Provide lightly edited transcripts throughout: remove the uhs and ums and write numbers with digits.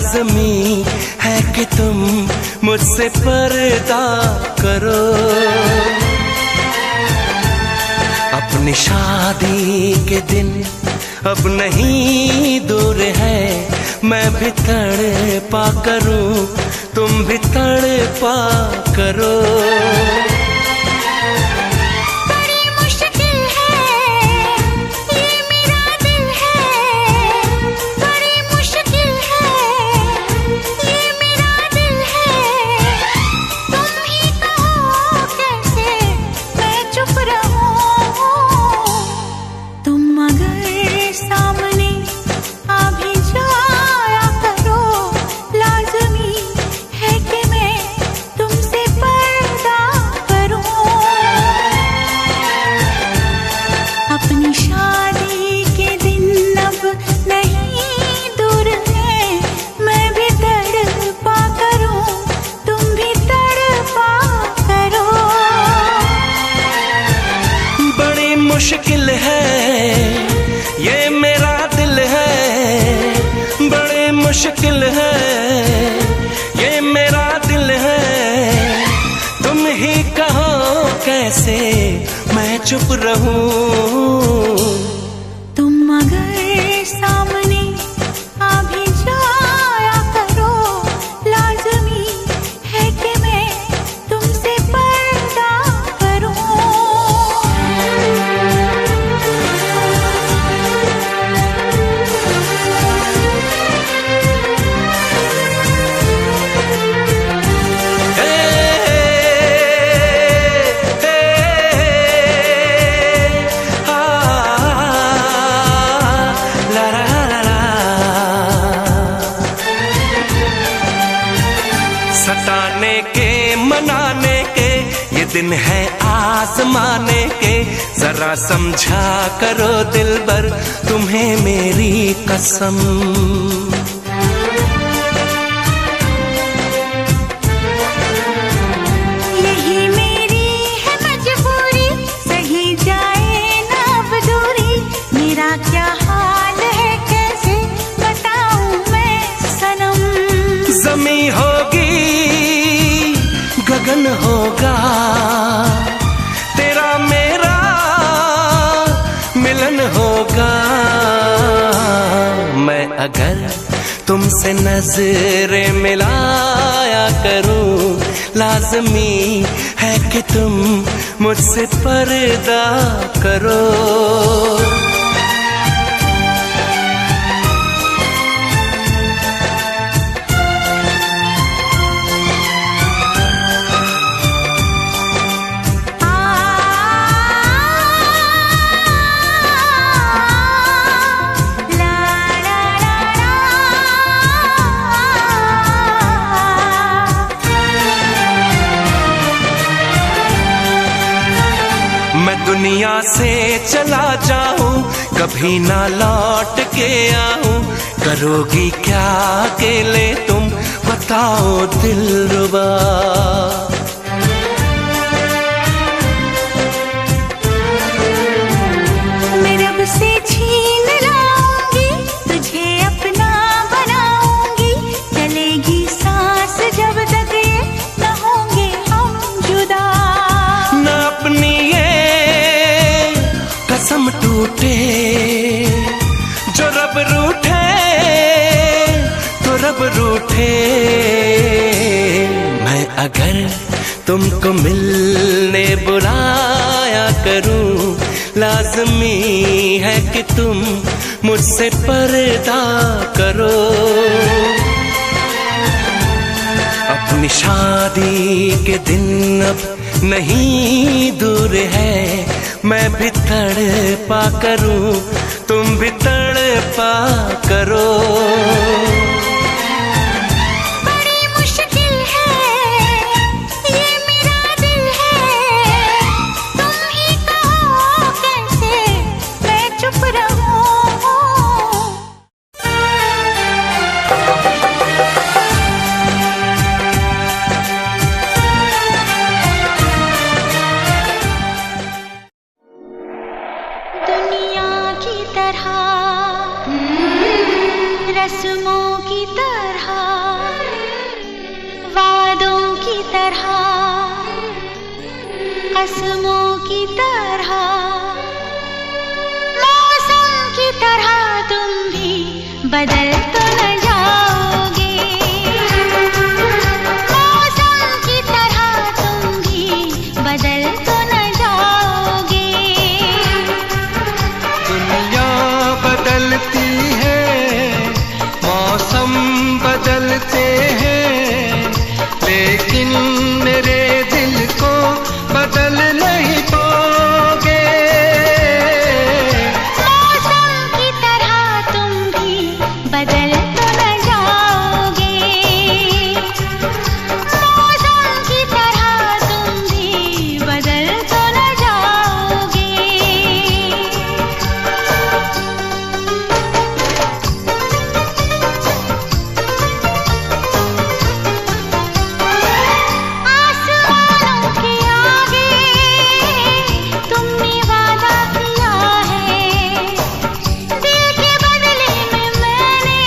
लाज़मी है कि तुम मुझसे पर्दा करो। अपनी शादी के दिन अब नहीं दूर है, मैं भी तड़पा करूं, तुम भी तड़पा करो। मुश्किल है ये मेरा दिल है, बड़े मुश्किल है ये मेरा दिल है। तुम ही कहो कैसे मैं चुप रहूं। तुम अगर सामने आ भी जाया करो, लाज़मी है कि मैं तुमसे पर्दा करूं। सताने के मनाने के ये दिन है आजमाने के, जरा समझा करो दिलबर तुम्हें मेरी कसम। यही मेरी है मजबूरी, सही जाए ना अब दूरी, मेरा क्या हाल है कैसे बताऊं मैं सनम। ज़मीं होगी गगन होगा, तेरा मेरा मिलन होगा। मैं अगर तुमसे नजरें मिलाया करूं, लाज़मी है कि तुम मुझसे पर्दा करो। मैं दुनिया से चला जाऊं, कभी ना लौट के आऊं, करोगी क्या अकेले तुम बताओ दिलरुबा। मैं रब से छीन लाऊंगी, तुझे अपना बनाऊंगी, चलेगी सांस जब तक ये न होंगे हम जुदा। न अपनी कसम टूटे, जो रब रूठे तो रब रूठे। मैं अगर तुमको मिलने बुलाया करूं, लाज़मी है कि तुम मुझसे पर्दा करो। अपनी शादी के दिन अब नहीं दूर है, मैं भी तड़पा करूं, तुम भी तड़पा करो। बड़ी मुश्किल है ये मेरा दिल है, तुम ही कहो कैसे मैं चुप रहूं। दुनिया की तरह रस्म कसमों की तरह, मौसम की तरह तुम भी बदल तो न जाओगे। मौसम की तरह तुम भी बदल तो न जाओगे। दुनिया बदलती है, मौसम बदलते हैं, लेकिन मेरे दिल को बदल नहीं पाओगे। मौसम की तरह तुम भी बदल तो न जाओगे। मौसम की तरह तुम भी बदल तो न जाओगे। आसमानों के आगे तुमने वादा किया है, दिल के बदले में मैंने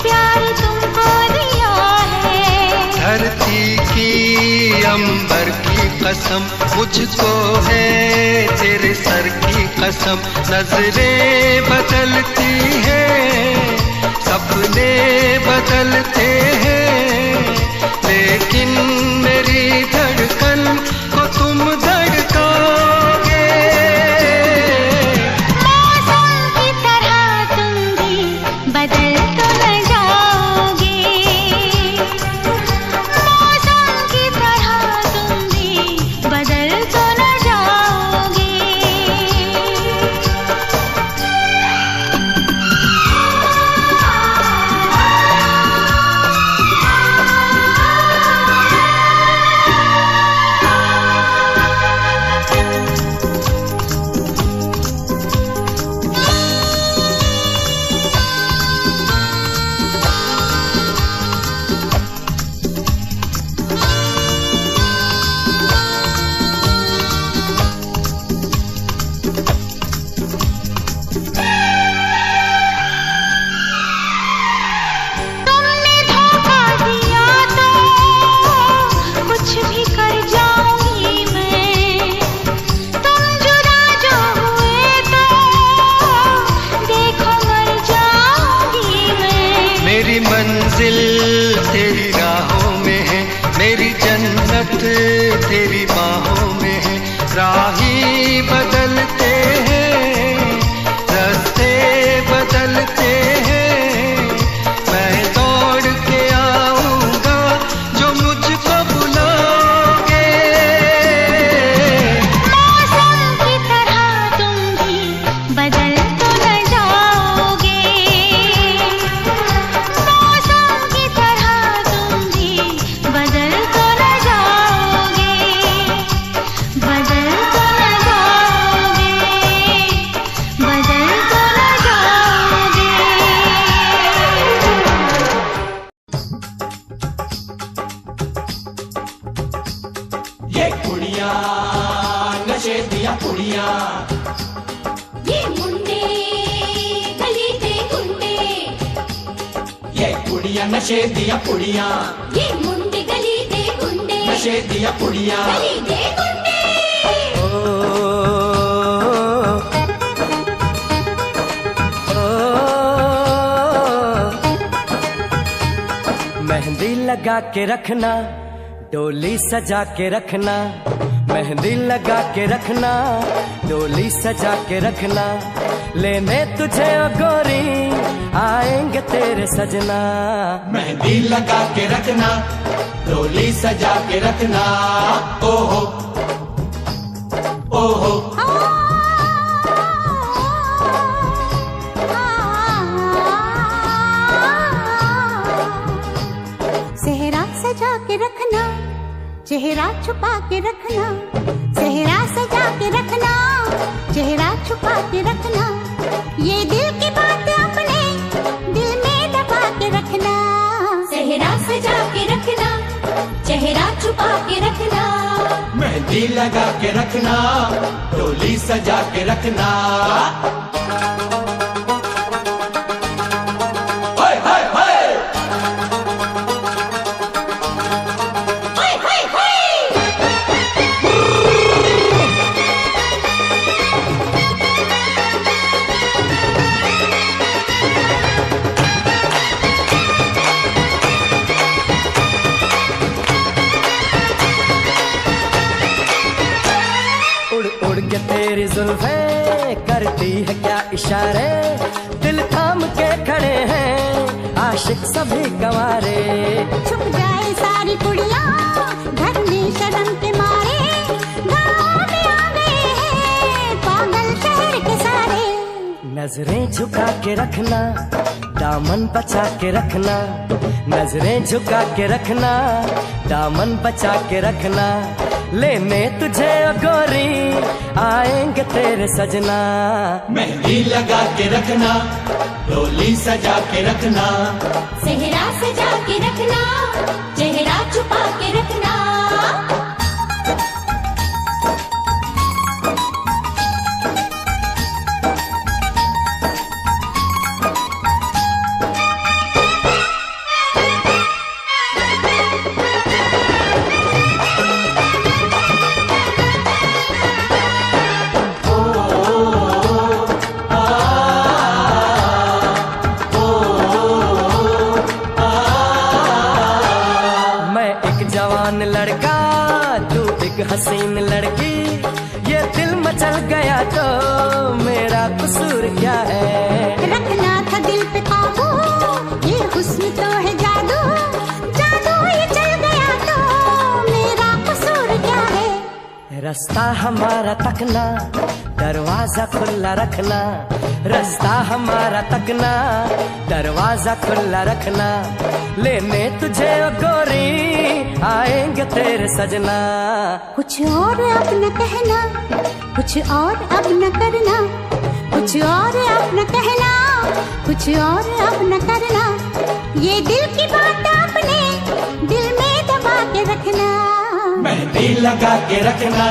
प्यार तुमको दिया है। धरती की अंबर की कसम, मुझको है तेरे सर की कसम। नजरें बदलती हैं, सपने बदलते हैं, लेकिन मेरी धड़कन को तुम धड़काओगे। मौसम की तरह तुम भी बदल तो न जाओगे। मौसम की तरह तुम भी बदल तो न जाओगे। तुमने धोखा दिया तो कुछ भी कर जाऊंगी मैं। तुम जुदा जो हुए तो देखो मर जाऊंगी मैं। मेरी मंजिल तेरी राहों में है, मेरी जन्नत तेरी बाहों में है। राही बदलते हैं, रास्ते बदलते हैं, मैं दौड़ के आऊंगा जो मुझको बुलाओगे। मौसम की तरह तुम भी बदल तो न जाओगे। मौसम की तरह तुम भी बदल तो न जाओगे। बदल तो न जाओगे। बदल तो न जाओगे। ये कुड़ियाँ नशे दिया कुड़ियाँ, ये मुंडे गली दे गुंडे, ये कुड़ियाँ नशे दिया कुड़ियाँ, ये मुंडे गली दे गुंडे, नशे दिया कुड़ियाँ। गली दे गुंडे। मेहंदी लगा के रखना, डोली सजा के रखना। मेहंदी लगा के रखना, डोली सजा के रखना। लेने तुझे ओ गोरी आएंगे तेरे सजना। मेहंदी लगा के रखना, डोली सजा के रखना। ओहो ओहो सेहरा सजा के रखना, चेहरा छुपा के रखना। सेहरा सजा के रखना, चेहरा छुपा के रखना। ये दिल की बात अपने दिल में दबा के रखना। सेहरा सजा के रखना, चेहरा छुपा के रखना। मेहंदी लगा के रखना, डोली सजा के रखना। हाय हाय हाय हाय हाय हाय। जुल्फें करती है क्या इशारे, दिल थाम के खड़े हैं आशिक सभी गंवारे। छुप जाए सारी कुड़ियाँ घर में शर्म के मारे, गाँव में आ गए हैं पागल शहर के सारे। नजरें झुका के रखना, दामन बचा के रखना, नजरें झुका के रखना, दामन बचा के रखना। लेने तुझे ओ गोरी आएंगे तेरे सजना। मेहंदी लगा के रखना, डोली सजा के रखना, सेहरा सजा के रखना, चेहरा छुपा के रखना। जवान लड़का तू एक हसीन लड़की, ये दिल मचल गया तो मेरा कसूर क्या है। रखना था दिल पे काबू, ये हुस्न तो है जादू, जादू ये चल गया तो मेरा कसूर क्या है। रास्ता हमारा तकना, दरवाजा खुला रखना, रास्ता हमारा तकना, दरवाजा खुला रखना। लेने तुझे ओ गोरी आएंगे तेरे सजना। कुछ और अब न कहना, कुछ और अब न करना, कुछ और अब न कहना, कुछ और अब न करना। ये दिल की बात अपने दिल में दबा के रखना। मेहंदी लगा के रखना,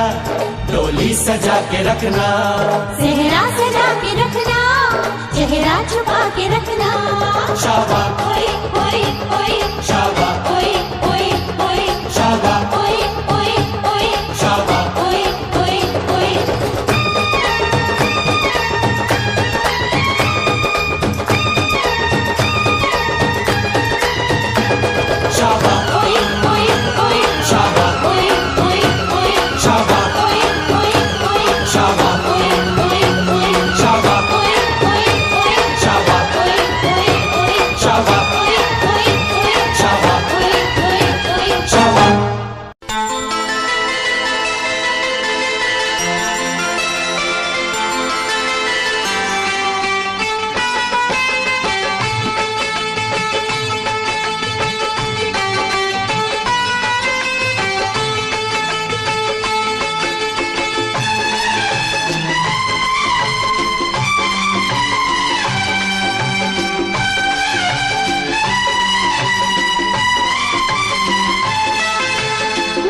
डोली सजा के रखना, सेहरा सजा के रखना, चेहरा छुपा के रखना। शाबा ओए ओए ओए, शाबा ओए ओए ओए, शाबा ओए ओए ओए, शाबा ओए ओए ओए। शाबा ओए ओए ओए, शाबा ओए ओए ओए, शाबा ओए ओए ओए, शाबा ओए ओए ओए, शाबा ओए ओए ओए, शाबा ओए ओए ओए, शाबा ओए ओए ओए, शाबा ओए ओए ओए। शाबा।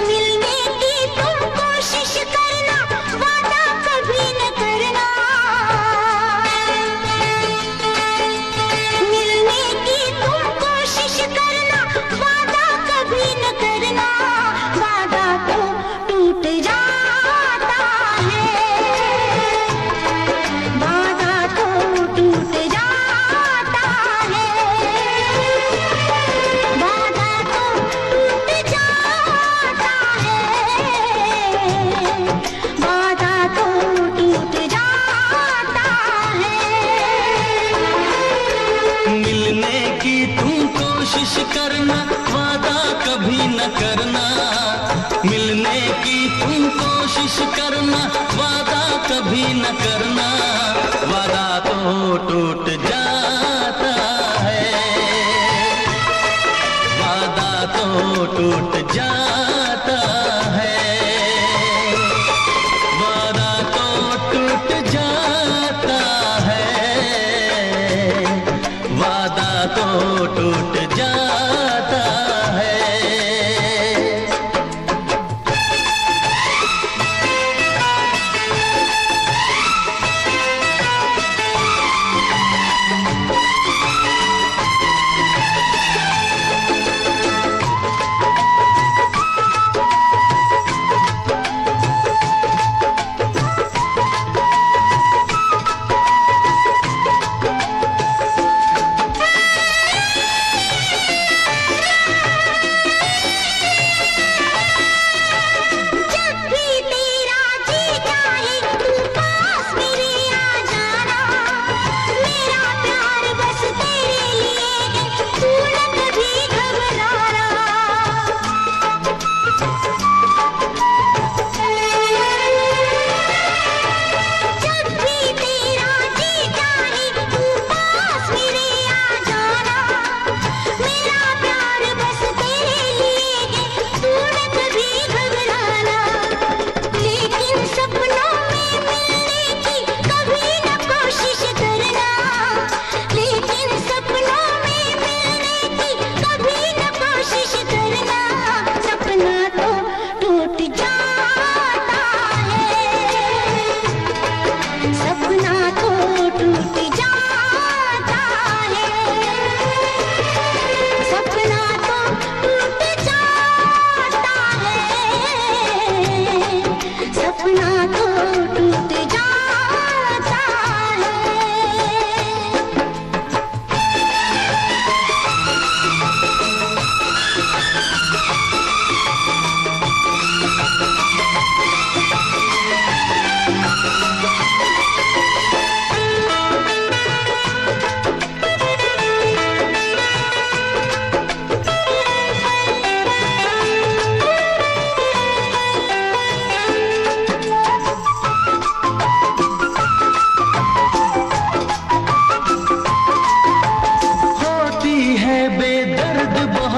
मिलने की तुम कोशिश करना, वादा कभी न करना। मिलने की तुम कोशिश करना, वादा कभी न करना। वादा तो टूट जाता है, वादा तो टूट जाता है, वादा तो टूट जाता है, वादा तो टूट जाता है। मिलने की तुम कोशिश करना, वादा कभी न करना। मिलने की तुम कोशिश करना, वादा कभी न करना। वादा तो टूट जाता है, वादा तो टूट जाता है, वादा तो टूट जाता है, वादा तो टूट जाता है।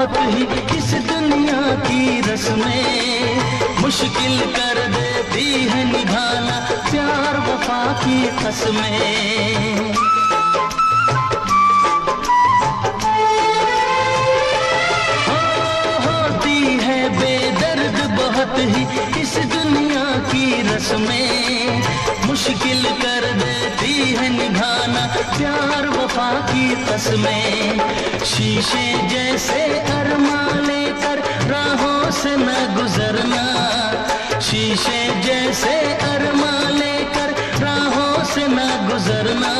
बहुत ही इस दुनिया की रस्में, मुश्किल कर देती है निभाना प्यार वफा की कसमें। होती है बेदर्द बहुत ही इस दुनिया की रस्में, मुश्किल कर देती है निभाना प्यार वफा की कसमें। शीशे जैसे अरमा लेकर राहों से न गुजरना, शीशे जैसे अरमा लेकर राहों से न गुजरना,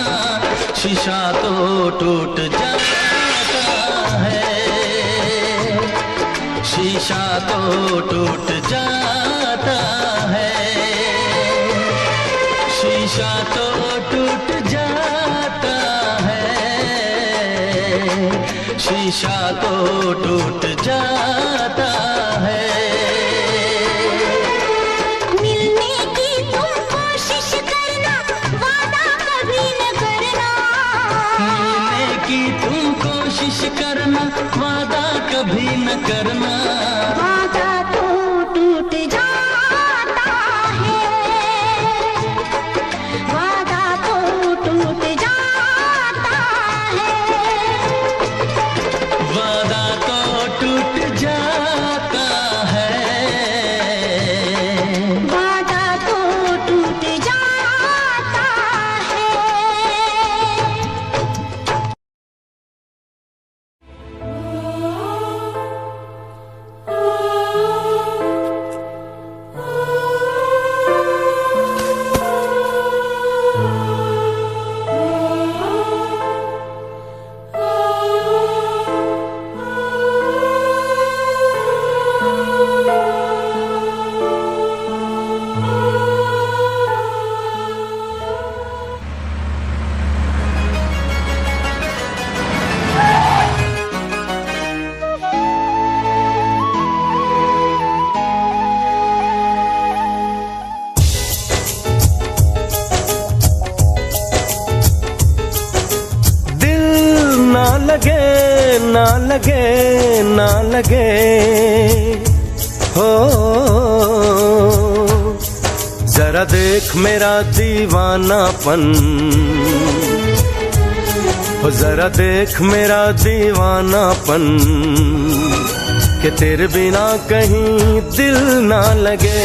शीशा तो टूट जाता है, शीशा तो टूट जाता है, शीशा तो टूट जाता है, शीशा तो टूट जाता है। मिलने की तुम कोशिश करना, वादा कभी न करना, मिलने की तुम कोशिश करना, वादा कभी न करना, वादा तो टूट जाता है, वादा तो टूट जाता है, वादा तो टूट जाता है, वादा तो टूट जाता है। ना लगे ना लगे ना लगे हो, जरा देख मेरा दीवानापन, हो जरा देख मेरा दीवानापन, कि तेरे बिना कहीं दिल ना लगे।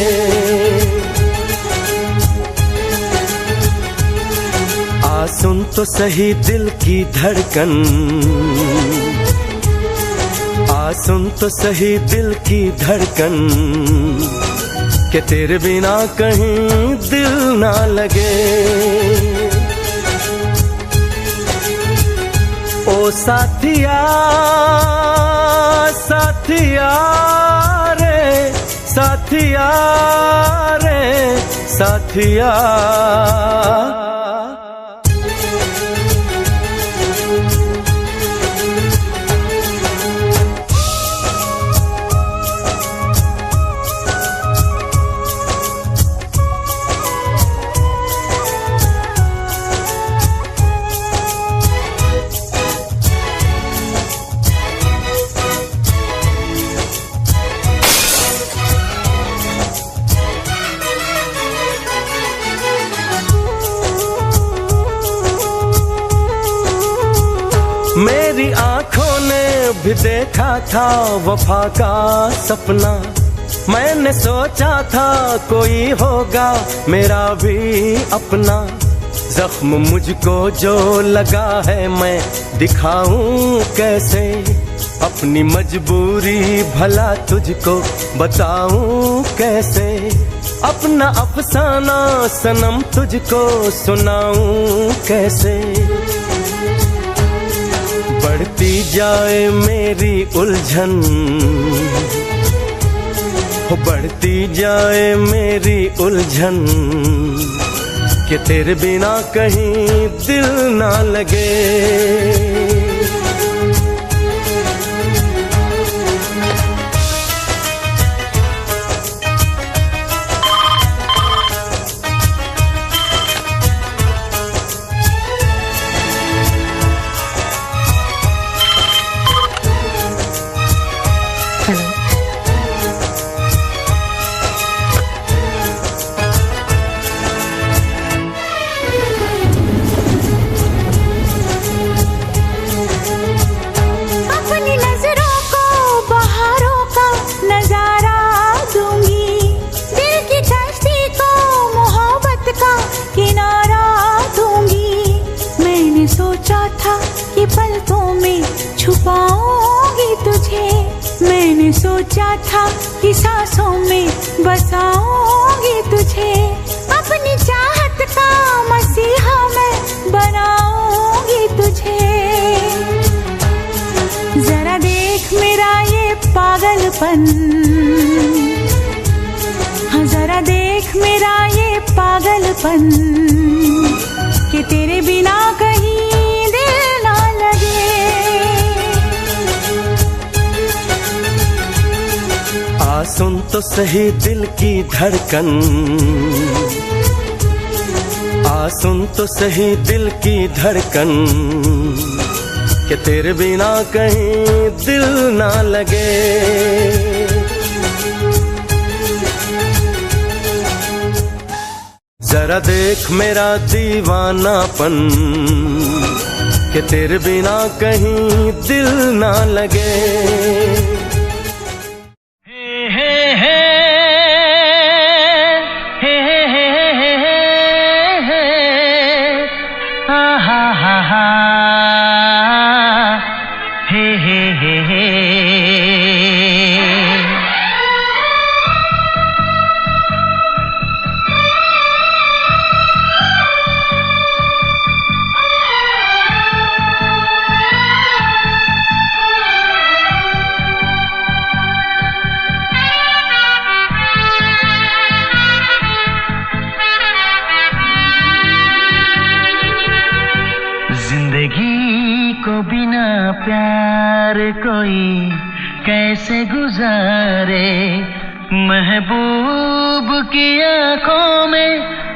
आ सुन तो सही दिल की धड़कन, आ सुन तो सही दिल की धड़कन, कि तेरे बिना कहीं दिल ना लगे। ओ साथिया साथिया रे, साथिया रे साथिया, मेरी आंखों ने भी देखा था वफा का सपना, मैंने सोचा था कोई होगा मेरा भी अपना। जख्म मुझको जो लगा है मैं दिखाऊं कैसे, अपनी मजबूरी भला तुझको बताऊं कैसे, अपना अफसाना सनम तुझको सुनाऊं कैसे। बढ़ती जाए मेरी उलझन, हो बढ़ती जाए मेरी उलझन, कि तेरे बिना कहीं दिल ना लगे। चलो। अपनी नजरों को बहारों का नजारा दूंगी, दिल की कश्ती को मोहब्बत का किनारा दूंगी। मैंने सोचा था कि पलकों में छुपाऊंगी तुझे, मैंने सोचा था कि सांसों में बसाऊंगी तुझे। अपनी चाहत का मसीहा मैं बनाऊंगी तुझे। जरा देख मेरा ये पागलपन, हाँ जरा देख मेरा ये पागलपन, कि तेरे बिना कहीं दिल ना लगे। आ सुन तो सही दिल की धड़कन, आ सुन तो सही दिल की धड़कन, कि तेरे बिना कहीं दिल ना लगे। जरा देख मेरा दीवानापन, कि तेरे बिना कहीं दिल ना लगे। जिंदगी को बिना प्यार कोई कैसे गुजारे, महबूब की आंखों में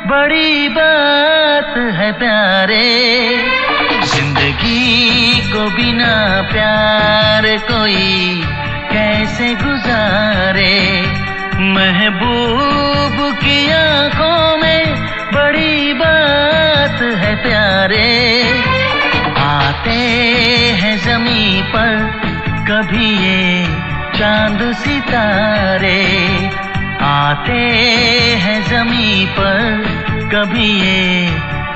बड़ी बात है प्यारे। जिंदगी को बिना प्यार कोई कैसे गुजारे, महबूब की आंखों में बड़ी बात है प्यारे। आते हैं ज़मीं पर कभी ये चांद सितारे, आते हैं ज़मीं पर कभी ये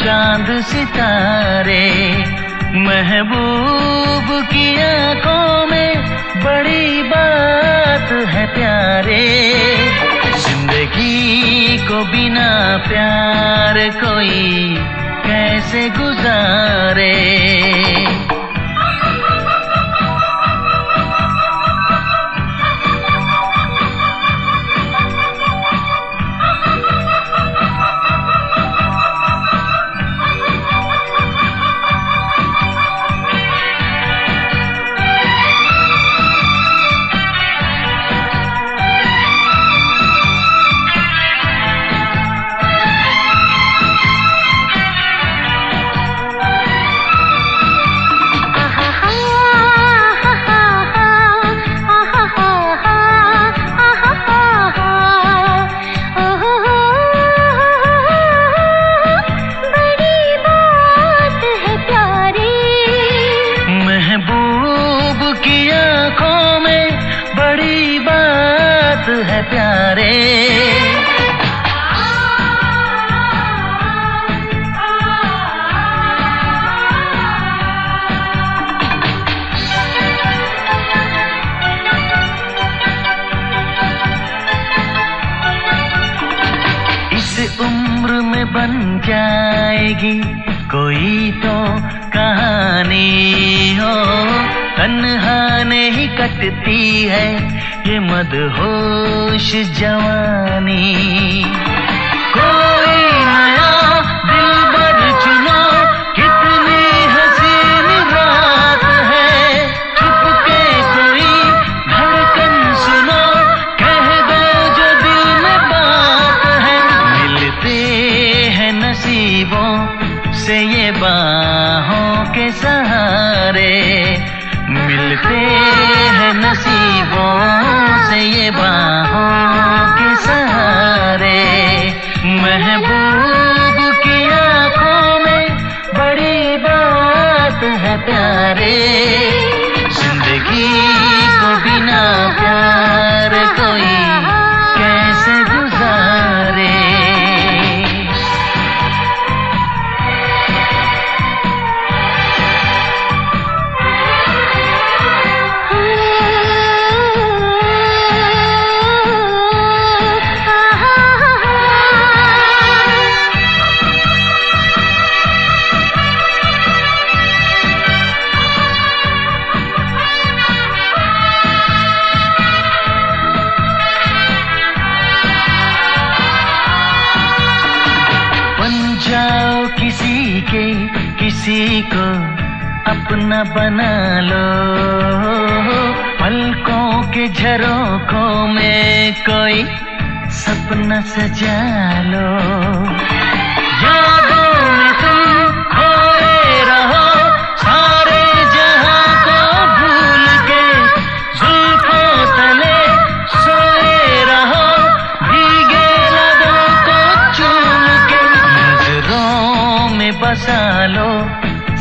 चांद सितारे। महबूब की आंखों में बड़ी बात है प्यारे। जिंदगी को बिना प्यार कोई कैसे गुजारे। है प्यारे। इस उम्र में बन जाएगी कोई तो कहानी हो, तन्हा नहीं कटती है ये मदहोश जवानी। कोई नया दिलबर चुनो, कितनी हसीन रात है, छुपके कोई धड़कन सुनो, कह दो जो दिल में बात है। मिलते हैं नसीबों से ये बाहों के सहारे, मिलते हैं नसीबों प्यारे, जिंदगी को बिना प्यार कोई कैसे गुजारे। जाओ किसी के, किसी को अपना बना लो, पलकों के झरोखों में कोई सपना सजा लो। यादों में तुम खोए रहो, सारे जहां को भूल के, जुल्फों तले सोए रहो, भीगे लबों को चूम के। नजरों में बसा लो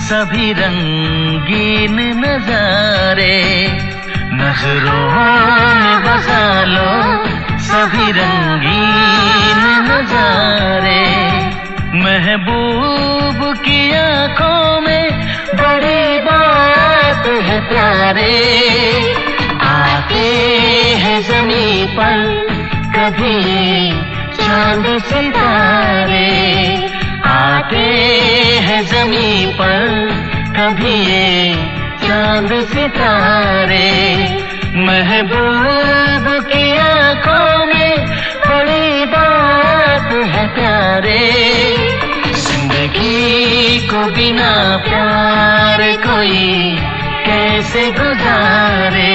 सभी रंगीन नजारे, नजरों में बसा लो सभी रंगीन नजारे। महबूब की आंखों में बड़ी बात है प्यारे, आते हैं ज़मीं पर कभी चांद सितारे, आते हैं ज़मीं पर कभी ये चांद सितारे। महबूब की आंखों में बड़ी बात है प्यारे, जिंदगी को बिना प्यार कोई कैसे गुजारे।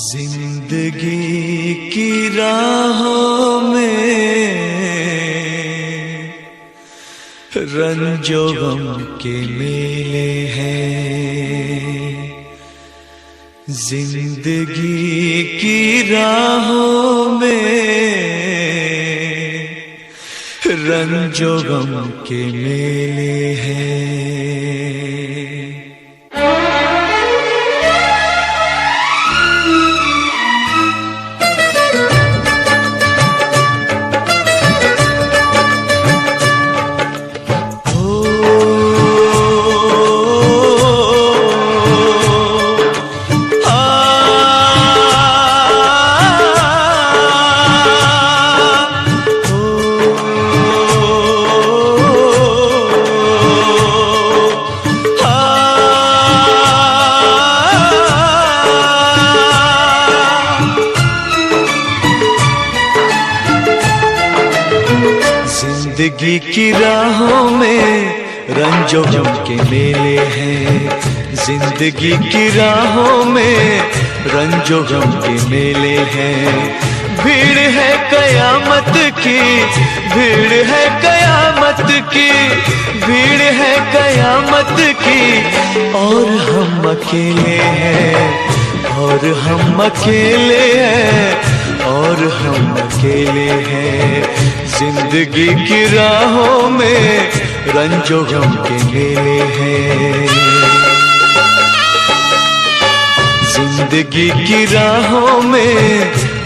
जिंदगी की राहों में रंजो गम के मेले हैं, जिंदगी की राहों में रंजो गम के मेले हैं। जिंदगी की राहों में रंजो गम के मेले हैं, जिंदगी की राहों में रंजो गम के मेले हैं। भीड़ है कयामत की, भीड़ है कयामत की, भीड़ है कयामत की, और हम अकेले हैं, और हम अकेले हैं, और हम अकेले हैं। जिंदगी की राहों में रंजो गम के मेले हैं, जिंदगी की राहों में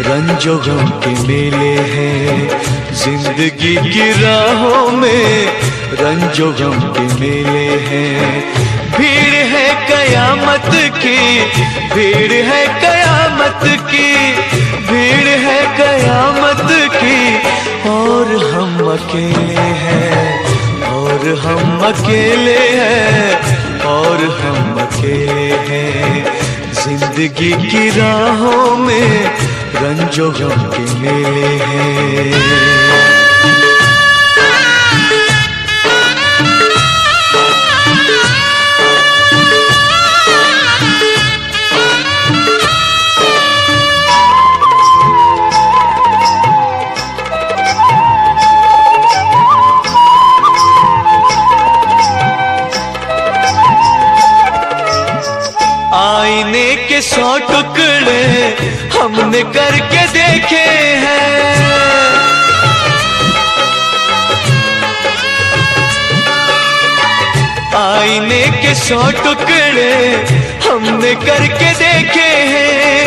रंजो गम के मेले हैं, जिंदगी की राहों में रंजो गम के मेले हैं। भीड़ है कयामत की, भीड़ है कयामत की, भीड़ है कयामत की, और हम अकेले हैं, और हम अकेले हैं, और हम अकेले हैं। जिंदगी की राहों में रंजो गम के मेले हैं। आईने के 100 टुकड़े हमने करके देखे हैं, आईने के 100 टुकड़े हमने करके देखे हैं,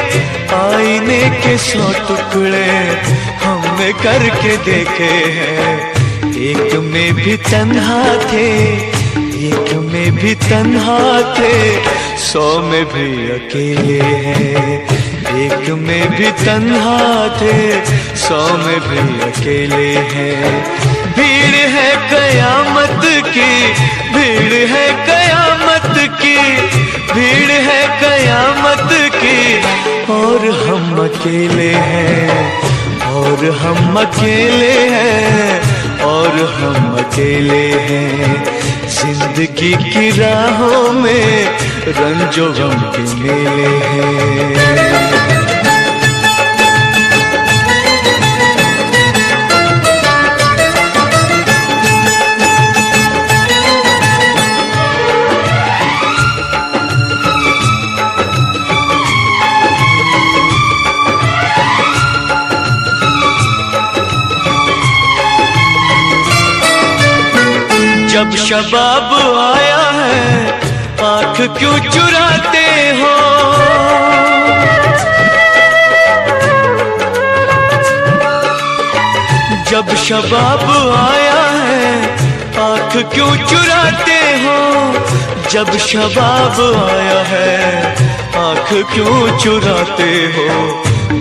आईने के 100 टुकड़े हमने करके देखे हैं। एक में भी तन्हा थे, एक में भी तन्हा थे, 100 में भी अकेले हैं। एक में भी तन्हा थे, 100 में भी अकेले हैं। भीड़ है कयामत की, भीड़ है कयामत की, भीड़ है कयामत की, और हम अकेले हैं, और हम अकेले हैं, और हम अकेले हैं। जिंदगी की राहों में रंजो गम के मेले हैं। जब शबाब आया है आंख क्यों चुराते हो, जब शबाब आया है आंख क्यों चुराते हो, जब शबाब आया है आंख क्यों चुराते हो।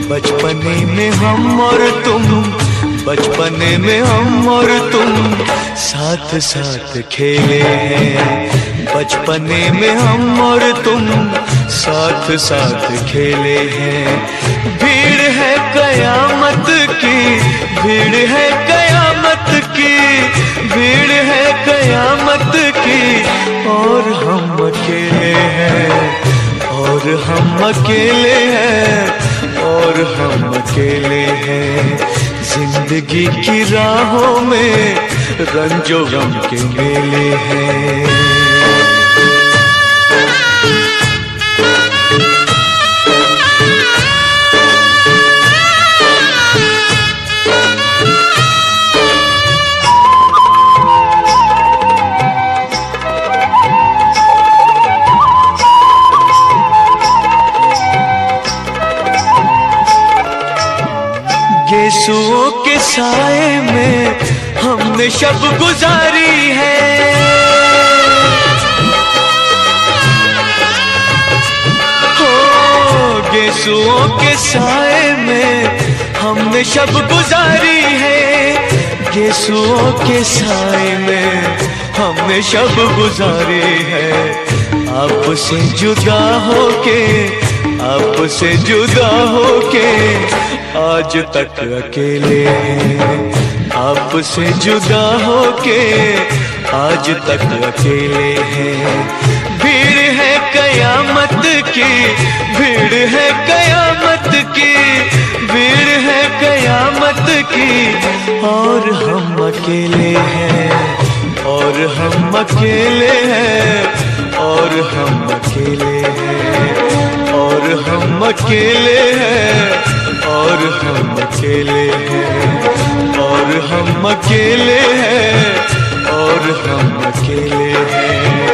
बचपने में हम और तुम, बचपने में हम और तुम साथ साथ खेले हैं। बचपने में हम और तुम साथ साथ खेले हैं। भीड़ है कयामत की, भीड़ है कयामत की, भीड़ है कयामत की, और हम अकेले हैं, और हम अकेले हैं, और हम अकेले हैं। जिंदगी की राहों में रंजो गम के मेले हैं। गेसुओं के साए में हमने शब गुजारी है, हो गेसुओं के साए में हमने शब गुजारी है। गेसुओं के साए में हमने शब गुजारी है। आपसे जुदा होके, आपसे जुदा होके आज तक अकेले हैं। आपसे जुदा होके आज तक अकेले हैं। भीड़ है कयामत की, भीड़ है कयामत की, भीड़ है कयामत की, और हम अकेले हैं, और हम अकेले हैं, और हम अकेले हैं, और हम अकेले हैं, और हम अकेले हैं, और हम अकेले हैं, और हम अकेले हैं,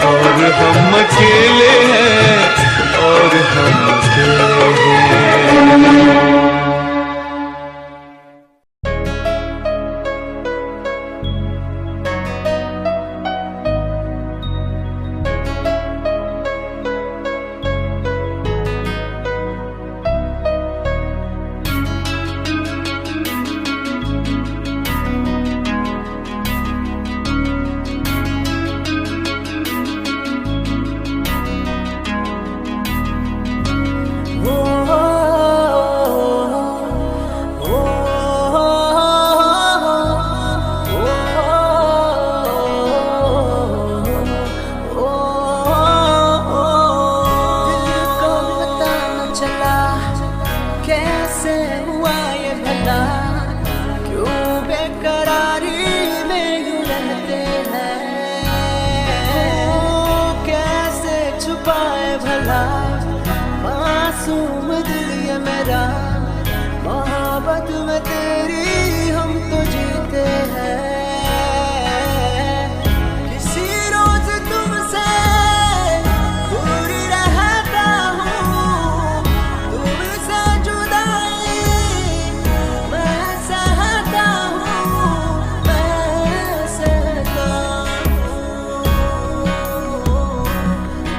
और हम अकेले हैं, और हम अकेले हैं। कैसे हुआ ये भला, क्यों बेकरारी में यूं रहते हैं, कैसे छुपाए भला मासूम दिल ये मेरा, मोहब्बत में तेरी हम तो जीते हैं। किसी रोज तुमसे दूर रहता हूँ, तुमसे जुदाई मैं सहता हूँ, मैं सहता हूँ।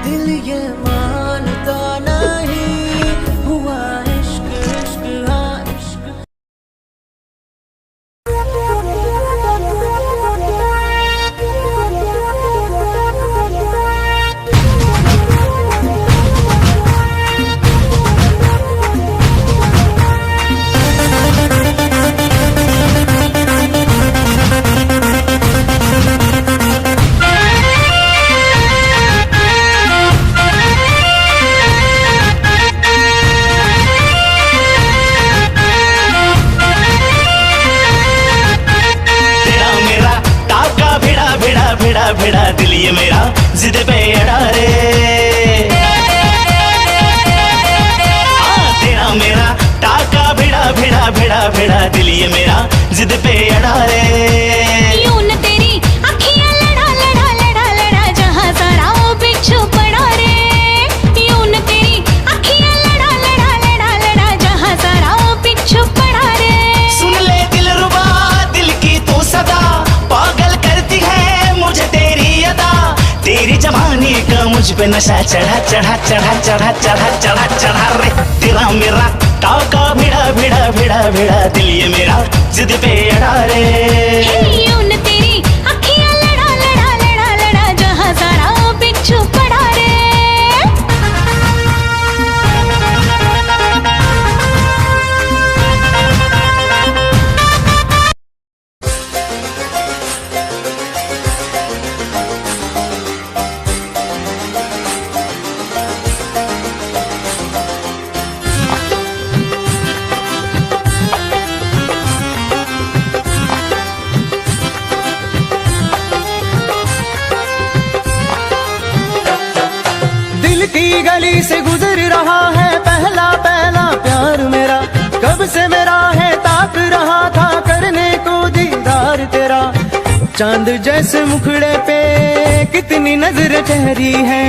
दिल ये मानता नहीं हुआ इश्क, इश्क हाँ इश्क। भिड़ा दिल ये मेरा जिद पे अड़ा रे, तेरा मेरा टाका भिड़ा भिड़ा भिड़ा भिड़ा दिल ये मेरा जिद पे अड़ा रे। यूं न तेरी अखियां लड़ा लड़ा लड़ा लड़ा जहां सारा वो बिच्छू पड़ा रे, यूं न तेरी अखियां लड़ा लड़ा लड़ा लड़ा जहां सारा वो बिच्छू पड़ा रे। सुन ले दिल रुबा दिल की तू सदा, पागल करती है मुझे तेरी अदा, तेरी जवानी का मुझ पे नशा चढ़ा चढ़ा चढ़ा चढ़ा चढ़ा चढ़ा चढ़ा रे। तेरा मेरा टाका भिड़ा भिड़ा भिड़ा भिड़ा दिल ये मेरा जिद पे अड़ा रे। यूं न तेरी अखियां लड़ा लड़ा लड़ा लड़ा जहां सारा वो बिच्छू पड़ा रे। दिल की गली से गुजर रहा है पहला पहला प्यार मेरा, कब से मेरा है ताक रहा था करने को दीदार तेरा। चांद जैसे मुखड़े पे कितनी नजर ठहरी है,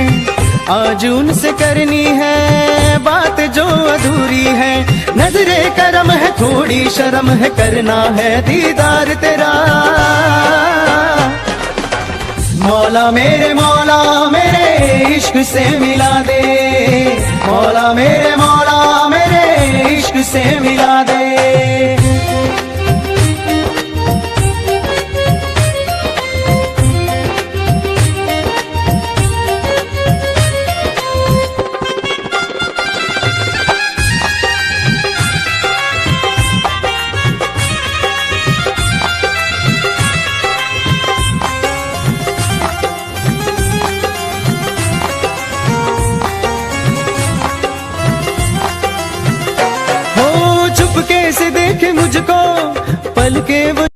आज उनसे करनी है बात जो अधूरी है। नजरे करम है थोड़ी शर्म है, करना है दीदार तेरा। मौला मेरे इश्क से मिला दे, मौला मेरे इश्क से मिला दे। से देखे मुझको पल के वो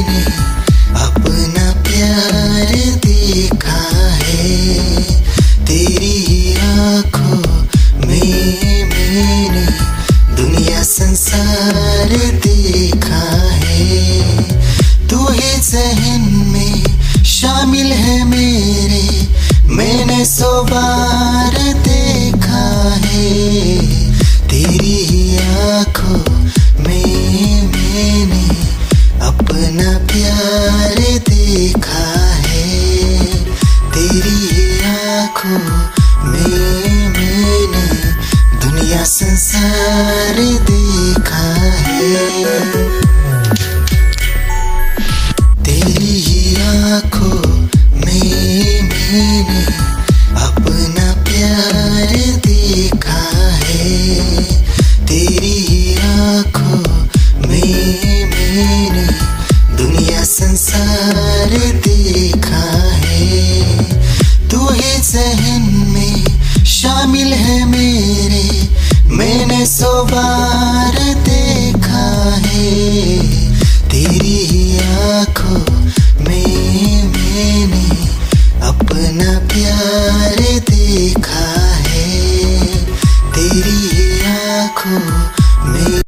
मैंने अपना प्यार देखा है, तेरी आंखों में मैंने दुनिया संसार देखा है। तू ही ज़हन में शामिल है मेरे, मैंने 100 बार देखा है, तेरी आंखों में मैंने अपना प्यार देखा है, तेरी आंखों में मैंने दुनिया संसार देखा है। तेरी ही आंखों में मैंने अपना प्यार देखा है, तेरी ही आंखों में मैंने दुनिया संसार देखा है। तू ही ज़हन में शामिल है मेरे, मैंने 100 बार देखा है, तेरी ही आंखों में मैंने अपना प्यार देखा है, तेरी ही आंखों में।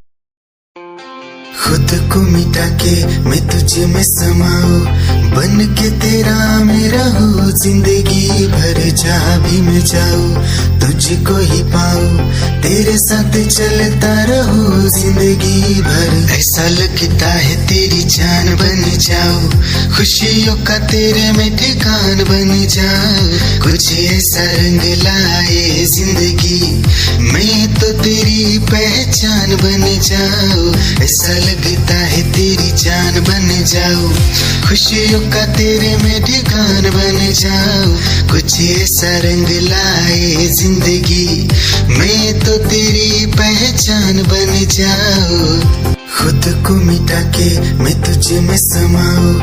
खुद को मिटा के मैं तुझ में समाऊं, बन के तेरा मैं रहूं, जिंदगी भर जहाँ भी मैं जाऊं तुझको ही पाऊं, तेरे साथ चलता रहूं जिंदगी भर। ऐसा लगता है तेरी जान बन जाऊं, खुशियों का तेरे में ठिकान बन जाऊं, कुछ ऐसा रंग लाए जिंदगी, मैं तो तेरी पहचान बन जाऊं। ऐसा लगता है तेरी जान बन जाऊं, खुशियों का तेरे में ठिकान बन जाऊं, कुछ ऐसा रंग लाए जिंदगी, मैं तो तेरी पहचान बन जाऊं। खुद को मिटा के मैं तुझ में समाऊं,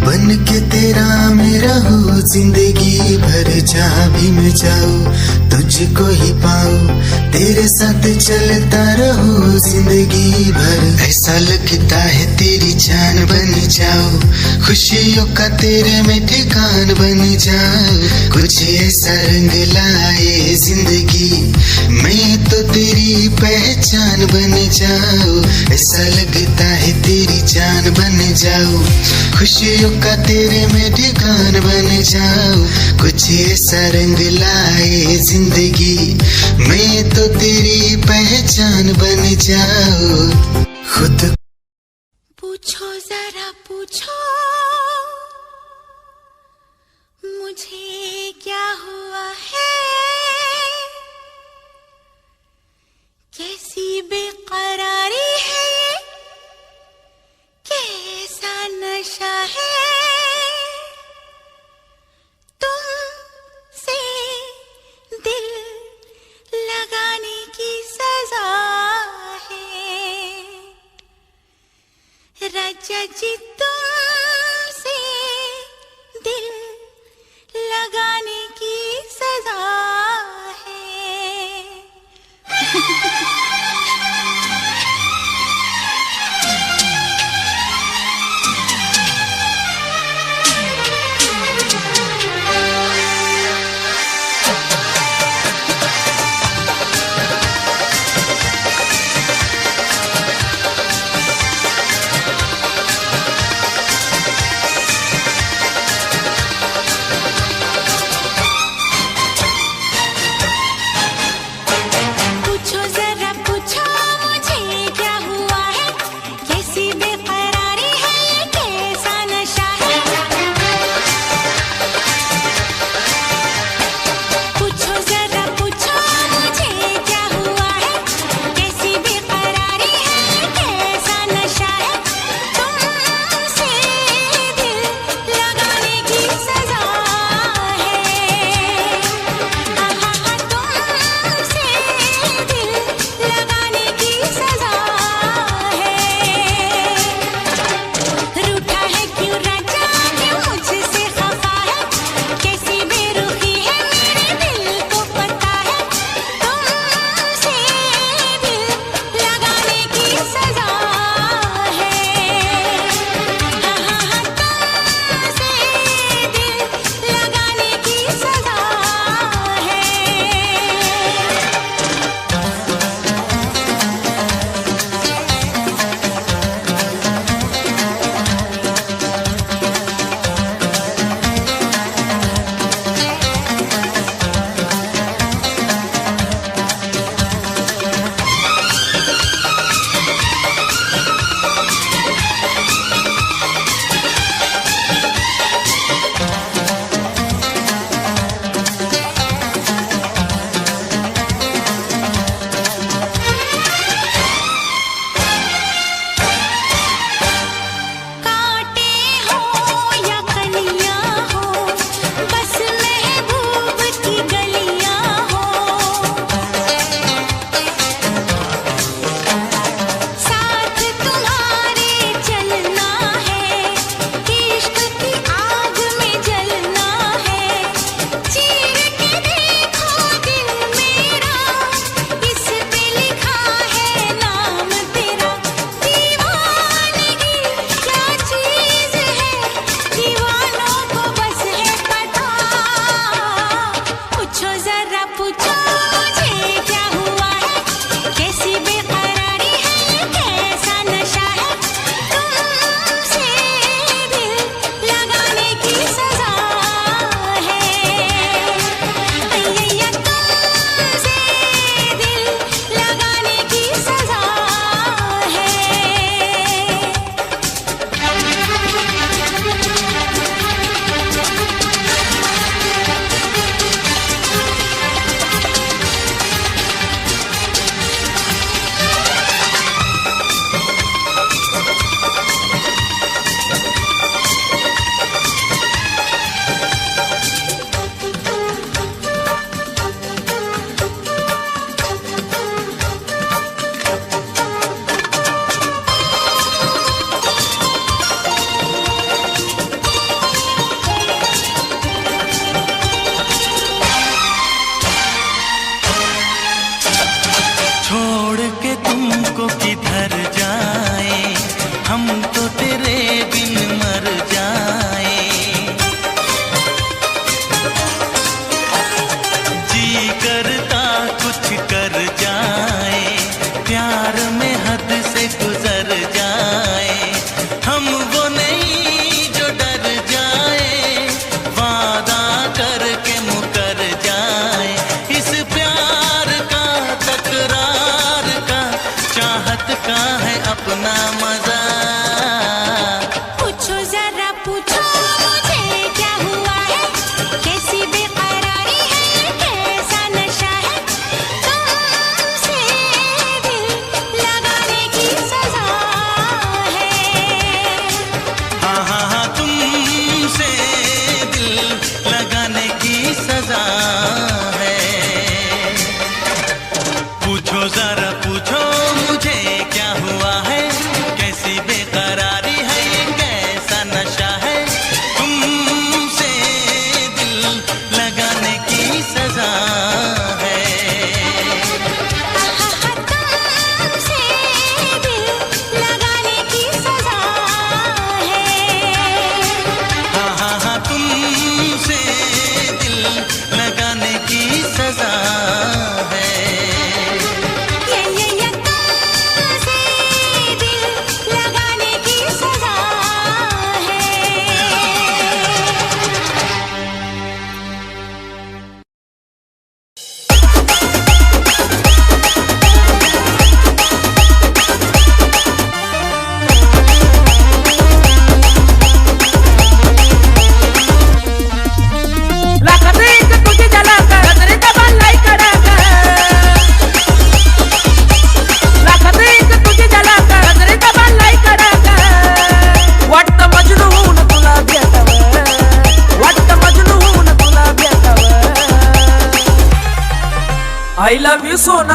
बन के तेरा मैं रहूं, जिंदगी भर जहाँ भी मैं जाऊं तुझको ही पाऊं, तेरे साथ चलता रहूं जिंदगी भर। ऐसा लगता है तेरी जान बन जाऊं, खुशियों का तेरे में ठिकान बन जाऊं, कुछ ऐसा रंग लाए जिंदगी, मैं तो तेरी पहचान बन जाऊं। ऐसा लगता है तेरी जान बन जाऊं, खुशियों का तेरे में ठिकान बन जाऊं, कुछ ऐसा रंग लाए जिंदगी, मैं तो तेरी पहचान बन जाऊं। खुद पूछो जरा पूछो मुझे क्या हुआ है, कैसी बेकरारी है, कैसा नशा है, तुमसे दिल लगाने की सजा है। राजा जी तुम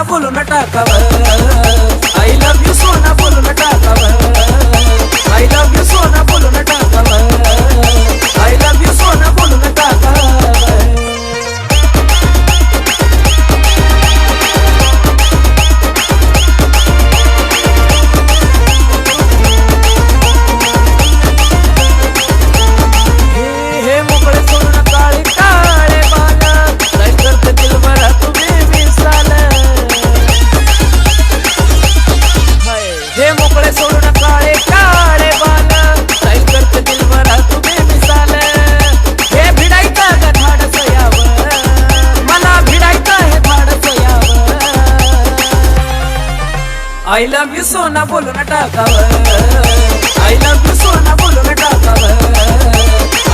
बोलो ना टाकावर आई लव यू सोना बोलो ना टाकावर आई लव यू सोना बोलो ना टाकावर आई लव यू सोना बोलो ना टाकावर I love you सोना बोलो ना टाकावर I love you सोना बोलो ना टाकावर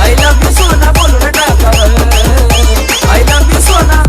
I love you सोना बोलो ना टाकावर I love you सोना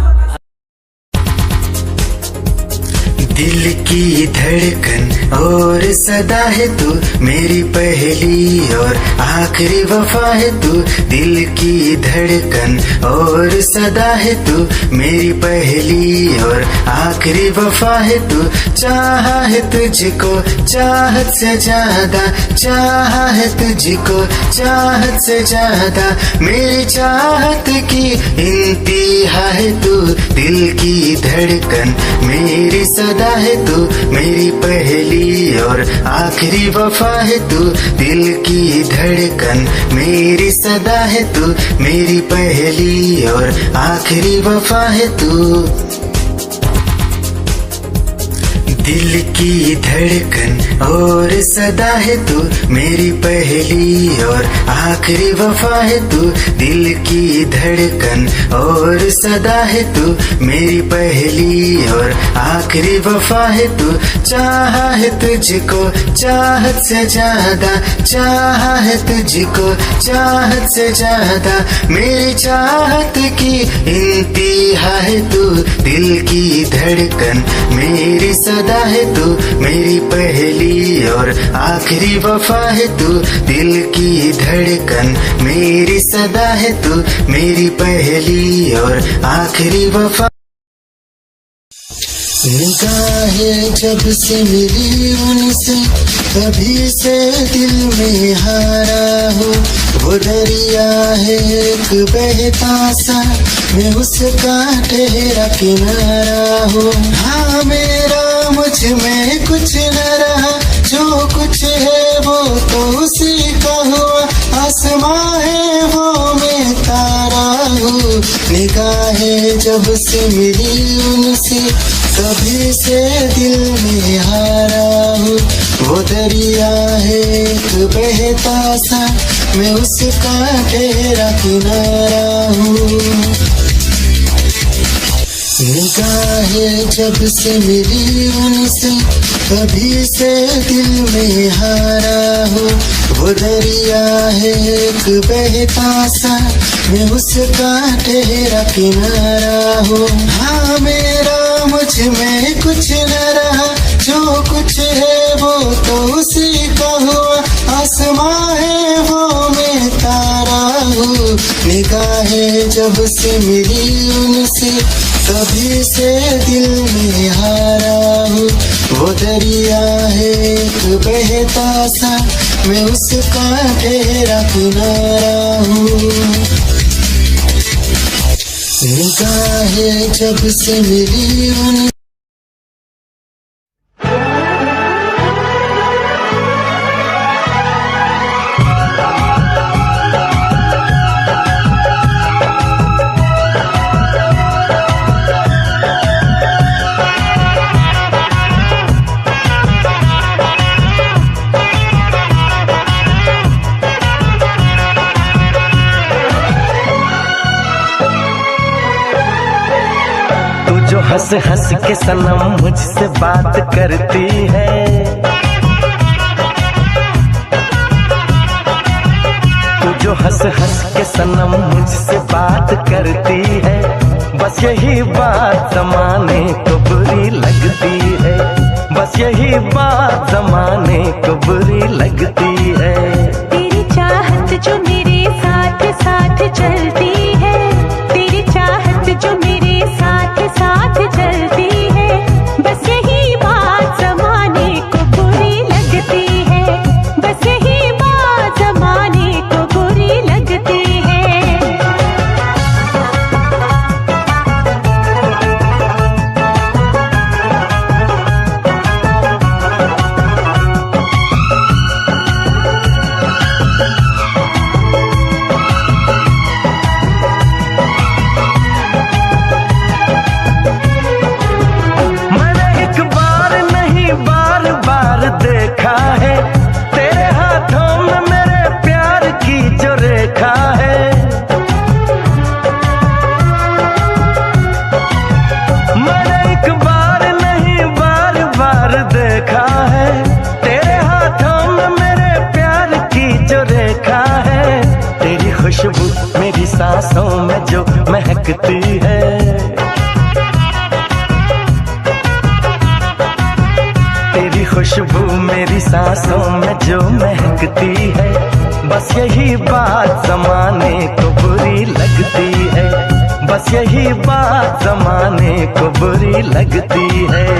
दिल की धड़कन और सदा है तू मेरी पहली और आखिरी वफा है तू दिल की धड़कन और सदा है तू मेरी पहली और आखिरी वफा है तू चाहा है तुझको चाहत से ज्यादा चाहा है तुझको चाहत से ज्यादा मेरी चाहत की इंतहा है तू दिल की धड़कन मेरी सदा है तू मेरी पहली और आखिरी वफा है तू दिल की धड़कन मेरी सदा है तू मेरी पहली और आखिरी वफा है तू दिल की धड़कन और सदा है तू मेरी पहली और आखिरी वफा है तू दिल की धड़कन और सदा है तू मेरी पहली और आखिरी वफा है तू चाहा है तुझको चाहत से ज्यादा चाहा है तुझको चाहत से ज्यादा मेरी चाहत की इंतहा है तू दिल की धड़कन मेरी सदा है तू मेरी पहली और आखिरी वफा है तू दिल की धड़कन मेरी सदा है तू मेरी पहली और आखिरी वफा निगाहें जब से मिली उनसे तभी से दिल में हारा हूँ वो दरिया है एक बहता सा मैं उसका ठहरा किनारा हूँ हाँ मेरा मुझ में कुछ न रहा जो कुछ है वो तो उसी का हुआ आसमां है वो मैं तारा हूँ निगाहें जब से मिली उनसे तभी से दिल में हारा हूँ वो दरिया है एक बहता सा मैं उसका ठहरा किनारा हूँ निगाहें जब से मिली उनसे तभी से दिल में हारा हूँ वो दरिया है एक बहता सा मैं उसका ठहरा किनारा हूँ हाँ मेरा मुझ में कुछ न रहा जो कुछ है वो तो उसी का हुआ आसमां है वो मैं तारा हूँ निगाहें जब से मिली उनसे तभी से दिल में हारा हूँ वो दरिया है एक बहता सा मैं उसका ठहरा किनारा हूँ निगाहें जब से मिली उन हंस हंस के सनम मुझसे बात करती है तू जो हंस हंस के सनम मुझसे बात करती है बस यही बात जमाने को बुरी लगती है बस यही बात जमाने को बुरी लगती है तेरी चाहत जो मेरे साथ साथ चलती है तेरी चाहत जो मेरे साथ साथ चलती है देखा है, तेरी खुशबू मेरी सांसों में जो महकती है। तेरी खुशबू मेरी सांसों में जो महकती है, बस यही बात ज़माने को बुरी लगती है, बस यही बात ज़माने को बुरी लगती है।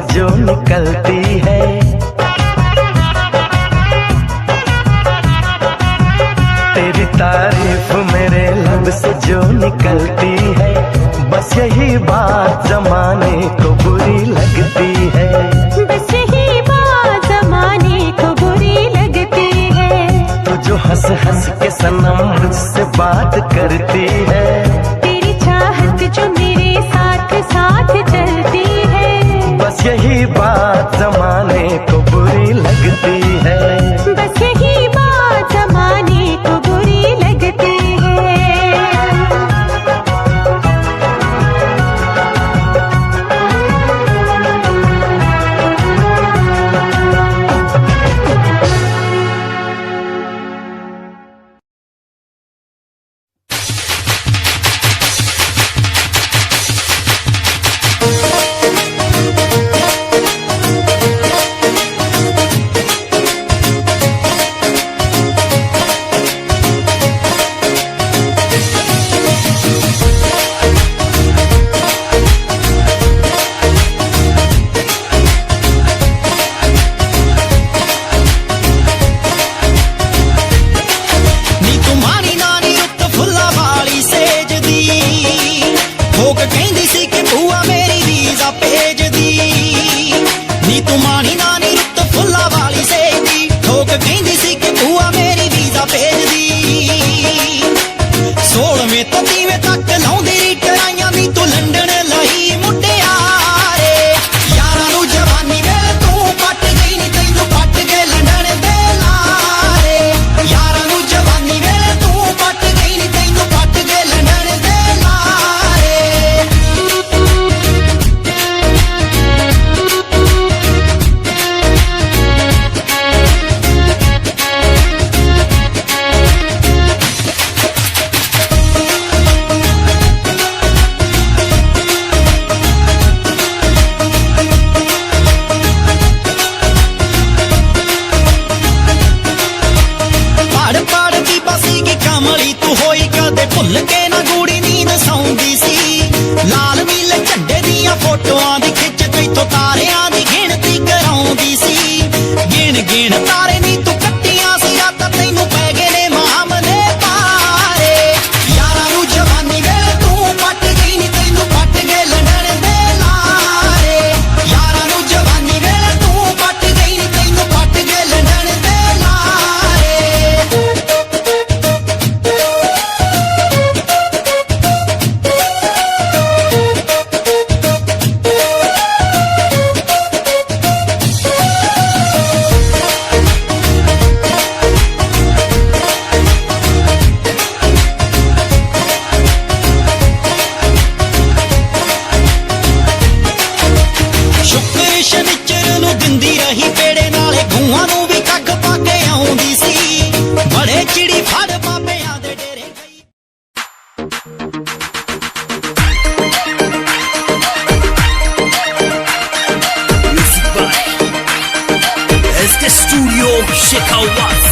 जो निकलती है, तेरी तारीफ मेरे लब से जो निकलती है, बस यही बात जमाने को बुरी लगती है, बस यही बात जमाने को बुरी लगती है। तू जो हंस हंस के सनम मुझसे बात करती है, तेरी चाहत जो मेरे साथ साथ चलती है, बस यही बात जमाने को बुरी लगती है, बस यही बात जमाने को बुरी लगती है। यारा नू जवानी वे तू पट गई नी तैनू पट गए लंडन दे लारे। शुक्र शनिचर नूं दिंदी रही पेड़े नाले गूआं नूं भी कख पा के आउंदी सी बड़े चिड़ी फड़ बाबियां दे डेरे Music by SK Studio Shekhawat.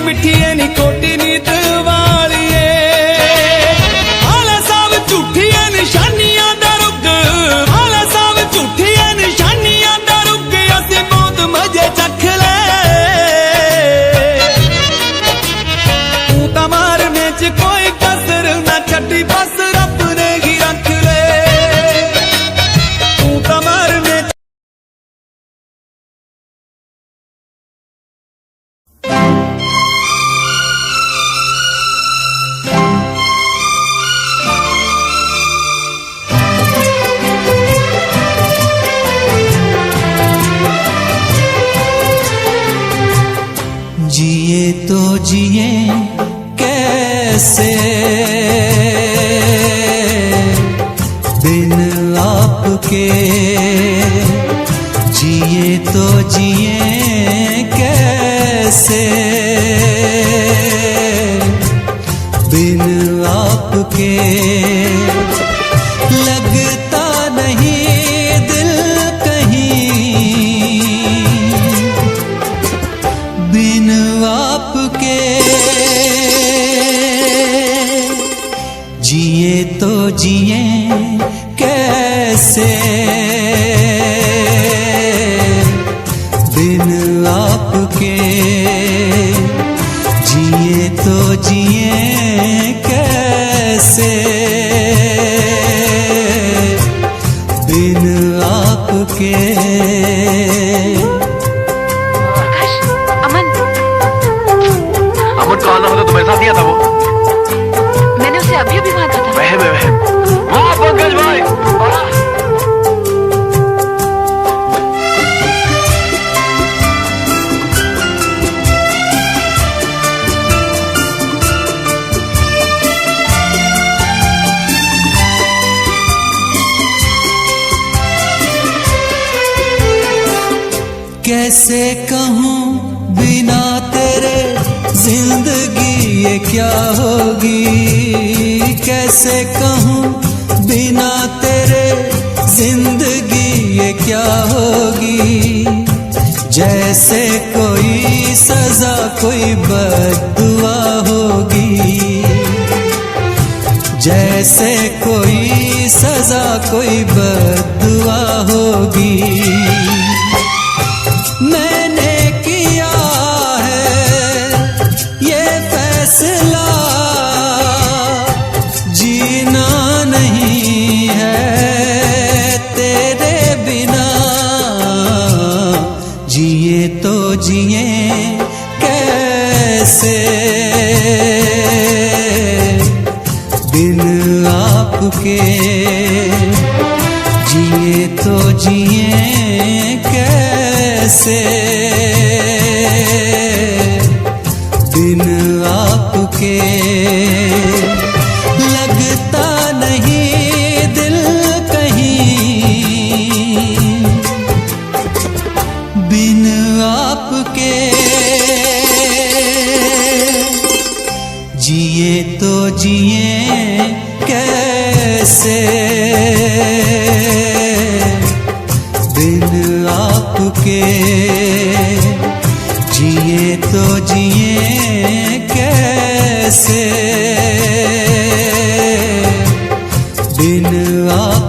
मिठिए नी कोटी नीत वालिए हाले सब झूठिया निशानियां दा रुग हाले सब झूठिया निशानियां जिए कैसे बिन आपके, जिए तो जिए कैसे बिन आपके। लगता नहीं दिल कहीं बिन आपके, जिए तो जिए कैसे बिन आपके, जिए तो जिए कैसे बिन आपके। अमन अमन कहाँ था? तुम्हारे साथ नहीं आता वो? मैंने उसे अभी अभी मारा था। वहम है वहम। वाह पंकज भाई, कैसे कहूँ बिना तेरे जिंदगी ये क्या होगी, कैसे कहूँ बिना तेरे जिंदगी ये क्या होगी। जैसे कोई सजा कोई बद्दुआ होगी, जैसे कोई सजा कोई बद्दुआ होगी। मैंने किया है ये फैसला, जीना नहीं है तेरे बिना, जिए तो जिए कैसे बिन आपके, जिए तो जिए कैसे बिन आपके। लगता नहीं दिल कहीं बिन आपके, जिए तो जिए कैसे बिन आपके, जिए तो जिए कैसे बिन आप